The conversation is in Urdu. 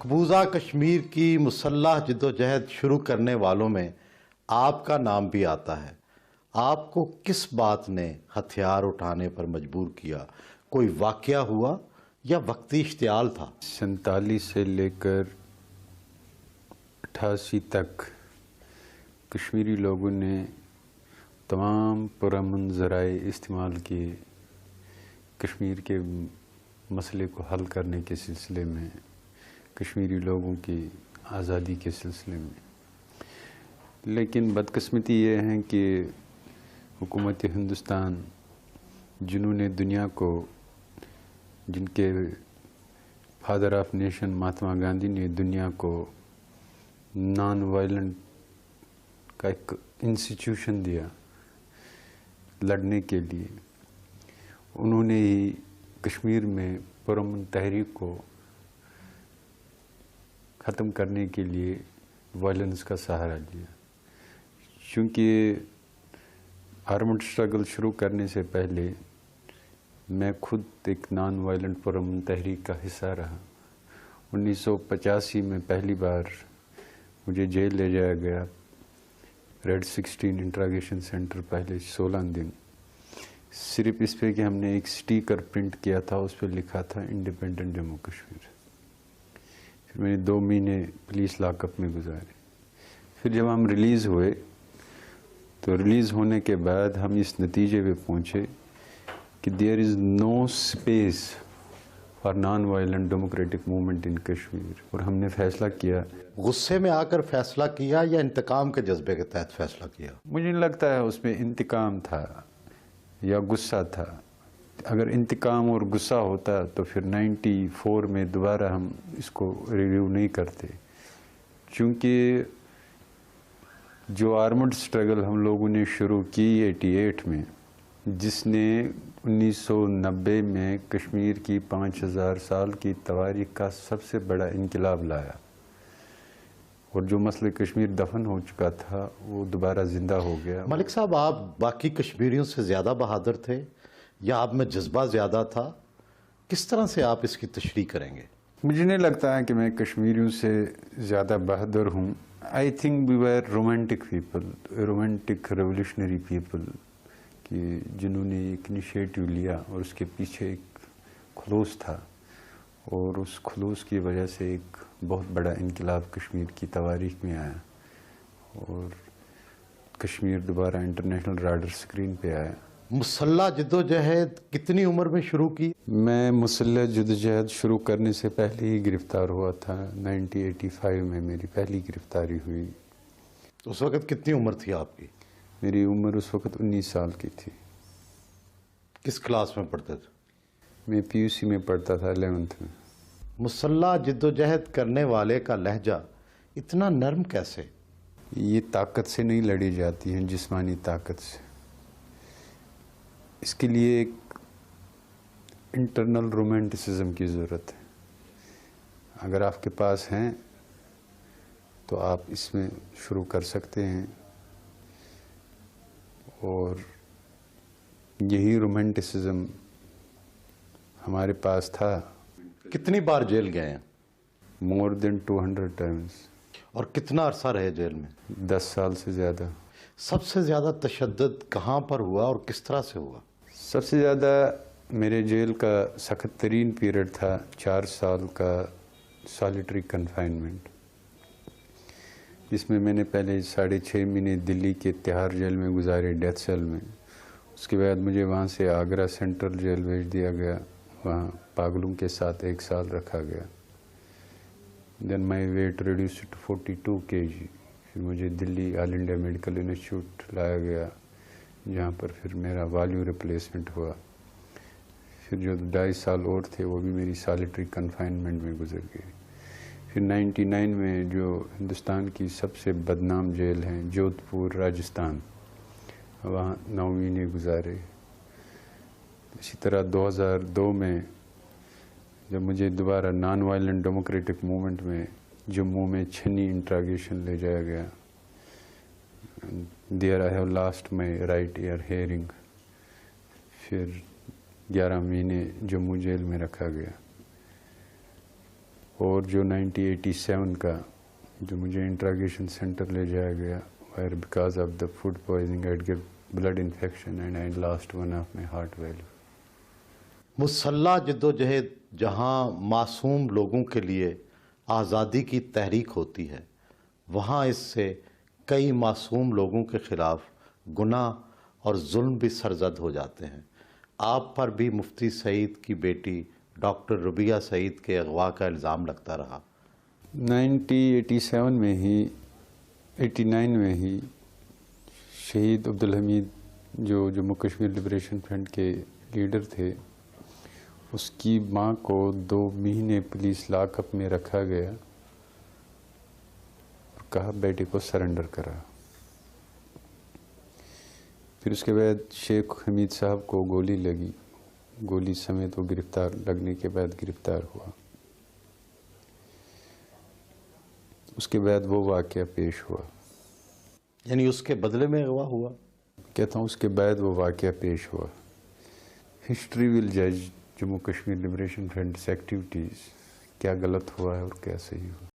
مقبوضہ کشمیر کی مسلح جدوجہد شروع کرنے والوں میں آپ کا نام بھی آتا ہے۔ آپ کو کس بات نے ہتھیار اٹھانے پر مجبور کیا؟ کوئی واقعہ ہوا یا وقتی اشتعال تھا؟ 47 سے لے کر 88 تک کشمیری لوگوں نے تمام پرامن ذرائع استعمال کیے کشمیر کے مسئلے کو حل کرنے کے سلسلے میں، کشمیری لوگوں کی آزادی کے سلسلے میں۔ لیکن بدقسمتی یہ ہے کہ حکومت ہندوستان، جنہوں نے دنیا کو، جن کے father of nation Mahatma Gandhi نے دنیا کو نان وائلنٹ کا ایک انسٹیٹیوشن دیا لڑنے کے لیے، انہوں نے ہی کشمیر میں پرامن تحریک کو ختم کرنے کے لیے وائلنس کا سہارا لیا۔ چونکہ آرمڈ اسٹرگل شروع کرنے سے پہلے میں خود ایک نان وائلنٹ پرامن تحریک کا حصہ رہا۔ 1985 میں پہلی بار مجھے جیل لے جایا گیا، ریڈ 16 انٹراگیشن سینٹر، پہلے 16 دن، صرف اس پہ کہ ہم نے ایک سٹیکر پرنٹ کیا تھا، اس پہ لکھا تھا انڈیپینڈنٹ جموں کشمیر۔ پھر میں نے 2 مہینے پولیس لاک اپ میں گزارے۔ پھر جب ہم ریلیز ہوئے تو ریلیز ہونے کے بعد ہم اس نتیجے پہ پہنچے کہ there is no space for non violent democratic movement in Kashmir, اور ہم نے فیصلہ کیا۔ غصے میں آ کر فیصلہ کیا یا انتقام کے جذبے کے تحت فیصلہ کیا؟ مجھے نہیں لگتا ہے اس میں انتقام تھا یا غصہ تھا۔ اگر انتقام اور غصہ ہوتا تو پھر 94 میں دوبارہ ہم اس کو ریویو نہیں کرتے، چونکہ جو آرمڈ سٹرگل ہم لوگوں نے شروع کی 88 میں، جس نے 1990 میں کشمیر کی 5000 سال کی تاریخ کا سب سے بڑا انقلاب لایا، اور جو مسئلہ کشمیر دفن ہو چکا تھا وہ دوبارہ زندہ ہو گیا۔ ملک صاحب، آپ باقی کشمیریوں سے زیادہ بہادر تھے یا آپ میں جذبہ زیادہ تھا؟ کس طرح سے آپ اس کی تشریح کریں گے؟ مجھے نہیں لگتا ہے کہ میں کشمیریوں سے زیادہ بہادر ہوں۔ I think we were romantic people, romantic revolutionary people, کہ جنہوں نے ایک انیشیٹو لیا اور اس کے پیچھے ایک خلوص تھا، اور اس خلوص کی وجہ سے ایک بہت بڑا انقلاب کشمیر کی تاریخ میں آیا، اور کشمیر دوبارہ انٹرنیشنل راڈر سکرین پہ آیا۔ مسلح جدوجہد کتنی عمر میں شروع کی؟ میں مسلح جدوجہد شروع کرنے سے پہلے ہی گرفتار ہوا تھا۔ 1985 میں میری پہلی گرفتاری ہوئی۔ اس وقت کتنی عمر تھی آپ کی؟ میری عمر اس وقت 19 سال کی تھی۔ کس کلاس میں پڑھتے تھے؟ میں پی یو سی میں پڑھتا تھا، 11th میں۔ مسلح جدوجہد کرنے والے کا لہجہ اتنا نرم کیسے؟ یہ طاقت سے نہیں لڑی جاتی ہیں، جسمانی طاقت سے۔ اس کے لیے ایک انٹرنل رومانٹسزم کی ضرورت ہے۔ اگر آپ کے پاس ہیں تو آپ اس میں شروع کر سکتے ہیں، اور یہی رومانٹسزم ہمارے پاس تھا۔ کتنی بار جیل گئے ہیں؟ مور دین 200 ٹائمز۔ اور کتنا عرصہ رہے جیل میں؟ 10 سال سے زیادہ۔ سب سے زیادہ تشدد کہاں پر ہوا اور کس طرح سے ہوا؟ سب سے زیادہ میرے جیل کا سخت ترین پیریڈ تھا 4 سال کا سالیٹری کنفائنمنٹ، جس میں میں نے پہلے 6.5 مہینے دلی کے تہاڑ جیل میں گزارے، ڈیتھ سیل میں۔ اس کے بعد مجھے وہاں سے آگرہ سینٹرل جیل بھیج دیا گیا، وہاں پاگلوں کے ساتھ 1 سال رکھا گیا۔ Then my weight reduced to 42 kg۔ پھر مجھے Delhi all India medical institute لایا گیا، جہاں پر پھر میرا والیو ریپلیسمنٹ ہوا۔ پھر جو 2.5 سال اور تھے وہ بھی میری سالیٹری کنفائنمنٹ میں گزر گئے۔ پھر 99 میں جو ہندوستان کی سب سے بدنام جیل ہے، جودھ پور، راجستھان، وہاں 9 مہینے گزارے۔ اسی طرح 2002 میں جب مجھے دوبارہ نان وائلنٹ ڈیموکریٹک موومنٹ میں جموں میں چھنی انٹراگیشن لے جایا گیا، there I have lost my right ear hearing. پھر 11 مہینے جموں جیل میں رکھا گیا۔ اور جو 1987 کا جو مجھے انٹراگیشن سینٹر لے جایا گیا where because of the food poisoning I'd get blood infection and I lost one of my heart valve. مسلح جدوجہد جہاں معصوم لوگوں کے لیے آزادی کی تحریک ہوتی ہے، وہاں اس سے کئی معصوم لوگوں کے خلاف گناہ اور ظلم بھی سرزد ہو جاتے ہیں۔ آپ پر بھی مفتی سعید کی بیٹی ڈاکٹر ربیہ سعید کے اغوا کا الزام لگتا رہا۔ 1987 میں ہی 89 میں ہی شہید عبدالحمید جو جموں کشمیر لبریشن فرنٹ کے لیڈر تھے، اس کی ماں کو 2 مہینے پولیس لاک اپ میں رکھا گیا اور کہا بیٹے کو سرنڈر کرا۔ پھر اس کے بعد شیخ حمید صاحب کو گولی لگی، گولی سمیت وہ گرفتار لگنے کے بعد گرفتار ہوا۔ اس کے بعد وہ واقعہ پیش ہوا، یعنی اس کے بدلے میں اغوا ہوا؟ کہتا ہوں اس کے بعد وہ واقعہ پیش ہوا۔ ہسٹری ول جج Jammu Kashmir liberation fronts activities, کیا غلط ہوا ہے اور کیا صحیح ہوا۔